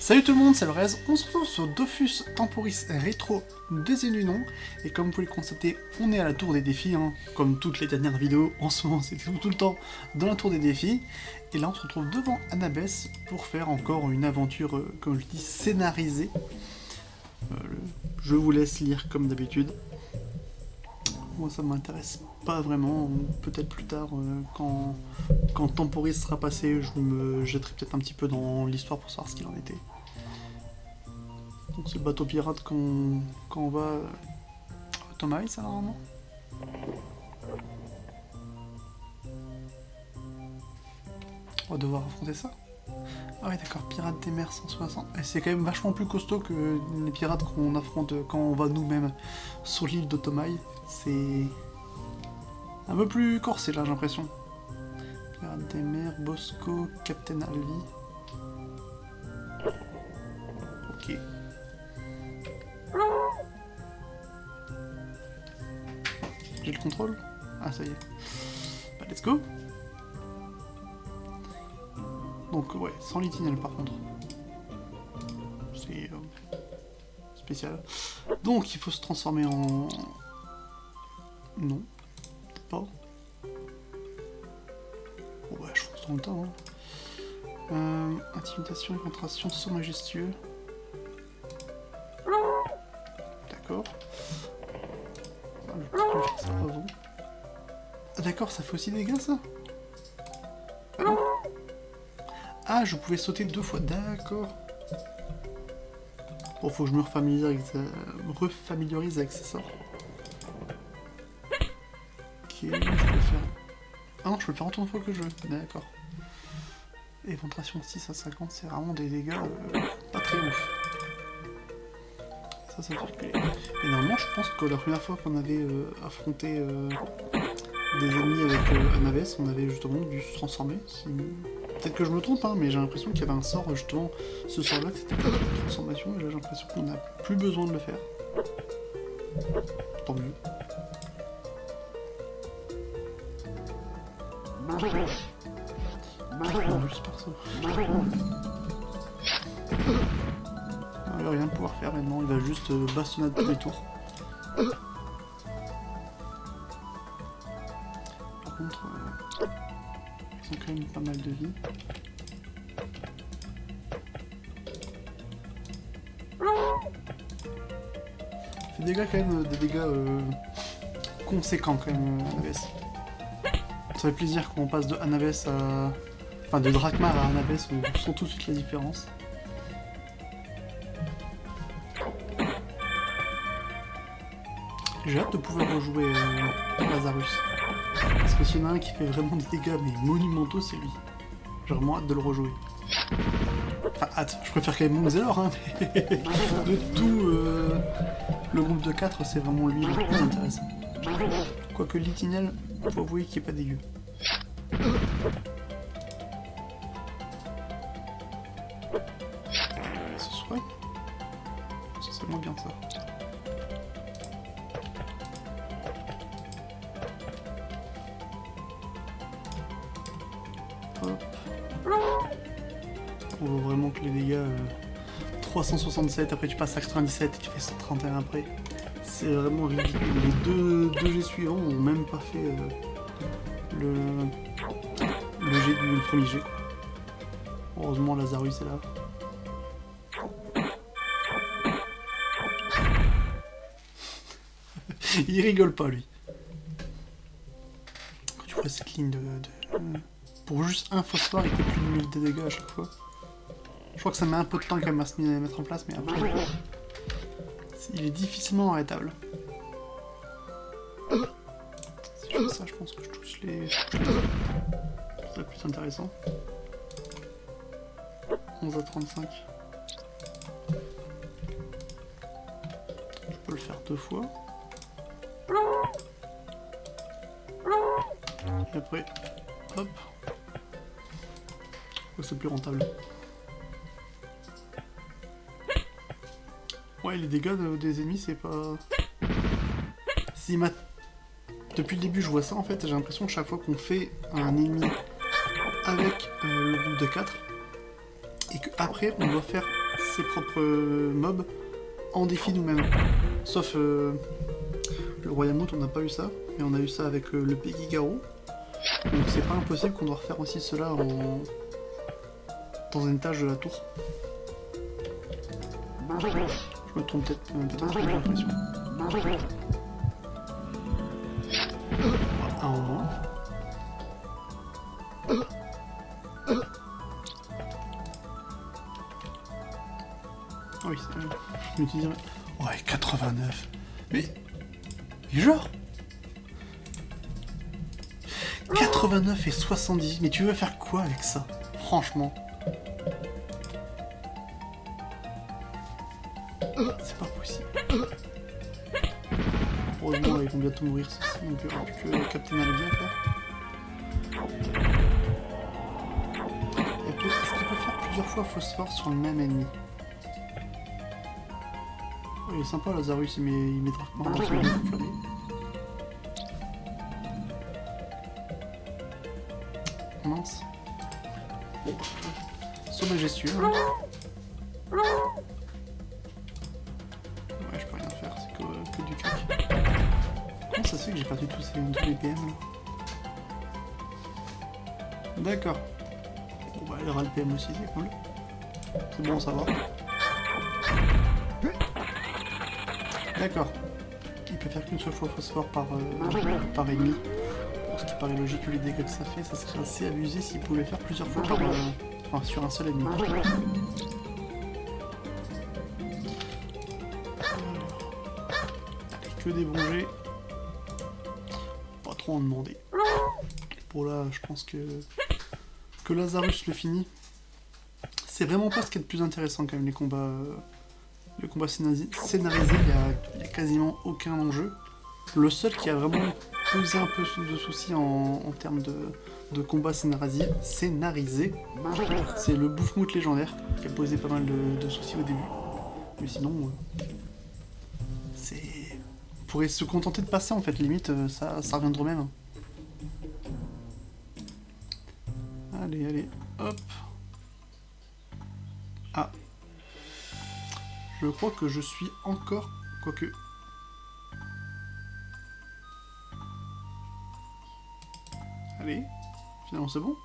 Salut tout le monde, c'est le Rez, on se retrouve sur Dofus Temporis Retro deuxième du nom, et comme vous pouvez le constater, on est à la tour des défis, hein. Comme toutes les dernières vidéos, en ce moment c'est tout le temps dans la tour des défis, et là on se retrouve devant Annabeth pour faire encore une aventure, comme je dis, scénarisée. Je vous laisse lire comme d'habitude. Moi ça m'intéresse pas vraiment, peut-être plus tard, quand Temporis sera passé, je me jetterai peut-être un petit peu dans l'histoire pour savoir ce qu'il en était. Donc c'est le bateau pirate quand on va à Thomas, ça normalement. On va devoir affronter ça. Ah oui d'accord, pirates des mers 160. Et c'est quand même vachement plus costaud que les pirates qu'on affronte quand on va nous-mêmes sur l'île de Thomas. C'est un peu plus corsé là, j'ai l'impression. Pirates des mers, Bosco, Captain Alvi. Ok. J'ai le contrôle? Ah ça y est. Bah, let's go. Donc ouais, sans l'itinel par contre. C'est spécial. Donc il faut se transformer en... Non. Pas. Bon bah je fonce dans le temps. Hein. Intimidation, concentration, saut majestueux. D'accord. Ah, je peux faire ça avant. Ah d'accord, ça fait aussi des dégâts ça? Non. Ah, je pouvais sauter 2 fois, d'accord. Bon, faut que je me refamiliarise avec ces sorts. Ok, je peux le faire... Ah non, je peux le faire autant de fois que je veux, d'accord. Éventration 6 à 50, c'est vraiment des dégâts pas très ouf. Ça fait reculer. Et normalement, je pense que la première fois qu'on avait affronté des ennemis avec Annabeth, on avait justement dû se transformer. Peut-être que je me trompe, hein, mais j'ai l'impression qu'il y avait un sort, justement, ce sort-là, que c'était pas une transformation, et là j'ai l'impression qu'on n'a plus besoin de le faire. Tant mieux. Juste perso. Il va rien pouvoir faire maintenant, il va juste bastonnade tous les tours. Par contre, ils ont quand même pas mal de vie. C'est des dégâts quand même, des dégâts conséquents quand même, Annabeth. Ça fait plaisir qu'on passe de Annabeth à... Enfin de Drakmar à Annabeth, on sent tout de suite la différence. J'ai hâte de pouvoir rejouer Lazarus. Parce que s'il y en a un qui fait vraiment des dégâts mais monumentaux, c'est lui. J'ai vraiment hâte de le rejouer. Enfin hâte, je préfère quand même Monxelor, hein, mais de tout le groupe de 4, c'est vraiment lui le plus intéressant. Quoique l'Itinel, faut avouer qu'il est pas dégueu. Ce soit... Ça serait moins bien ça. Hop. On voit vraiment que les dégâts 367, après tu passes à 97 et tu fais 131 après. C'est vraiment ridicule. Les deux jets suivants ont même pas fait le jet du premier jet. Heureusement Lazarus est là. Il rigole pas lui. Quand tu vois cette ligne pour juste un phosphore, il fait plus de 1000 de dégâts à chaque fois. Je crois que ça met un peu de temps quand même à se mettre en place, mais après... Il est difficilement arrêtable. Si je fais ça, je pense que je touche les... C'est plus intéressant. 11 à 35. Je peux le faire 2 fois. Et après, hop. C'est plus rentable. Ouais, les dégâts des ennemis, c'est pas... Depuis le début, je vois ça, en fait, j'ai l'impression que chaque fois qu'on fait un ennemi avec le groupe de 4, et qu'après, on doit faire ses propres mobs en défi nous-mêmes. Sauf le Royal Moot, on n'a pas eu ça, mais on a eu ça avec le Peggy Garou. Donc c'est pas impossible qu'on doit refaire aussi cela dans un étage de la tour. Je me trompe peut-être, j'ai l'impression. Un au moins. Ah oui, je me disais... Ouais, 89. Mais genre 89 et 70, mais tu veux faire quoi avec ça? Franchement. C'est pas possible. Heureusement, ils vont bientôt mourir, c'est donc que Captain allait bien faire. Est-ce qu'il peut faire plusieurs fois phosphore sur le même ennemi? Il est sympa Lazarus, il met Drakmar dans son enflammé. Mince. Bon, saut majestueux. Hein. Ouais, je peux rien faire, c'est que du cac. Comment ça se fait que j'ai perdu tous les PM là? D'accord. Bon bah, il y aura le PM aussi, c'est cool. C'est bon, ça va. D'accord. Il peut faire qu'une seule fois phosphore par ennemi. Pour ce qui paraît logique, les dégâts que ça fait, ça serait assez abusé s'il pouvait faire plusieurs fois par, enfin, sur un seul ennemi. Allez, que des bons jets. Pas trop en demander. Bon là, je pense que Lazarus le finit. C'est vraiment pas ce qui est le plus intéressant quand même, les combats. Le combat scénarisé, il y a quasiment aucun enjeu. Le seul qui a vraiment posé un peu de soucis en termes de combat scénarisé, c'est le Boufmout légendaire, qui a posé pas mal de soucis au début. Mais sinon, on pourrait se contenter de passer en fait, limite, ça reviendra au même. Allez, allez, hop. Ah. Je crois que je suis encore... Quoique... Allez, finalement c'est bon.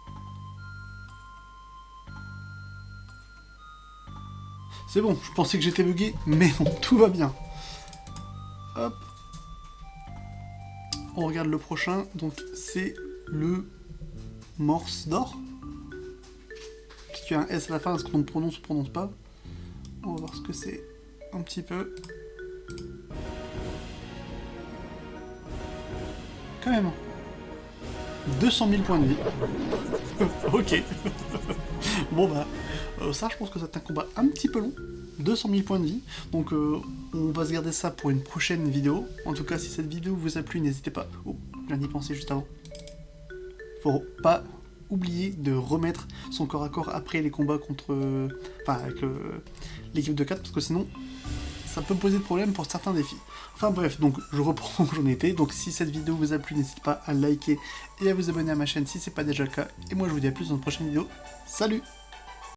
C'est bon, je pensais que j'étais bugué, mais non, tout va bien. Hop. On regarde le prochain, donc c'est le Morse d'or. Puisqu'il y a un S à la fin, est-ce qu'on prononce ou prononce pas? On va voir ce que c'est un petit peu. Quand même. 200 000 points de vie. Ok. Bon bah, ça je pense que c'est un combat un petit peu long. 200 000 points de vie. Donc on va se garder ça pour une prochaine vidéo. En tout cas, si cette vidéo vous a plu, n'hésitez pas... Oh, je viens d'y penser juste avant. Faut pas oublier de remettre son corps à corps après les combats contre... Enfin, avec l'équipe de 4, parce que sinon, ça peut poser de problème pour certains défis. Enfin bref, donc je reprends où j'en étais. Donc si cette vidéo vous a plu, n'hésitez pas à liker et à vous abonner à ma chaîne si c'est pas déjà le cas. Et moi je vous dis à plus dans une prochaine vidéo. Salut!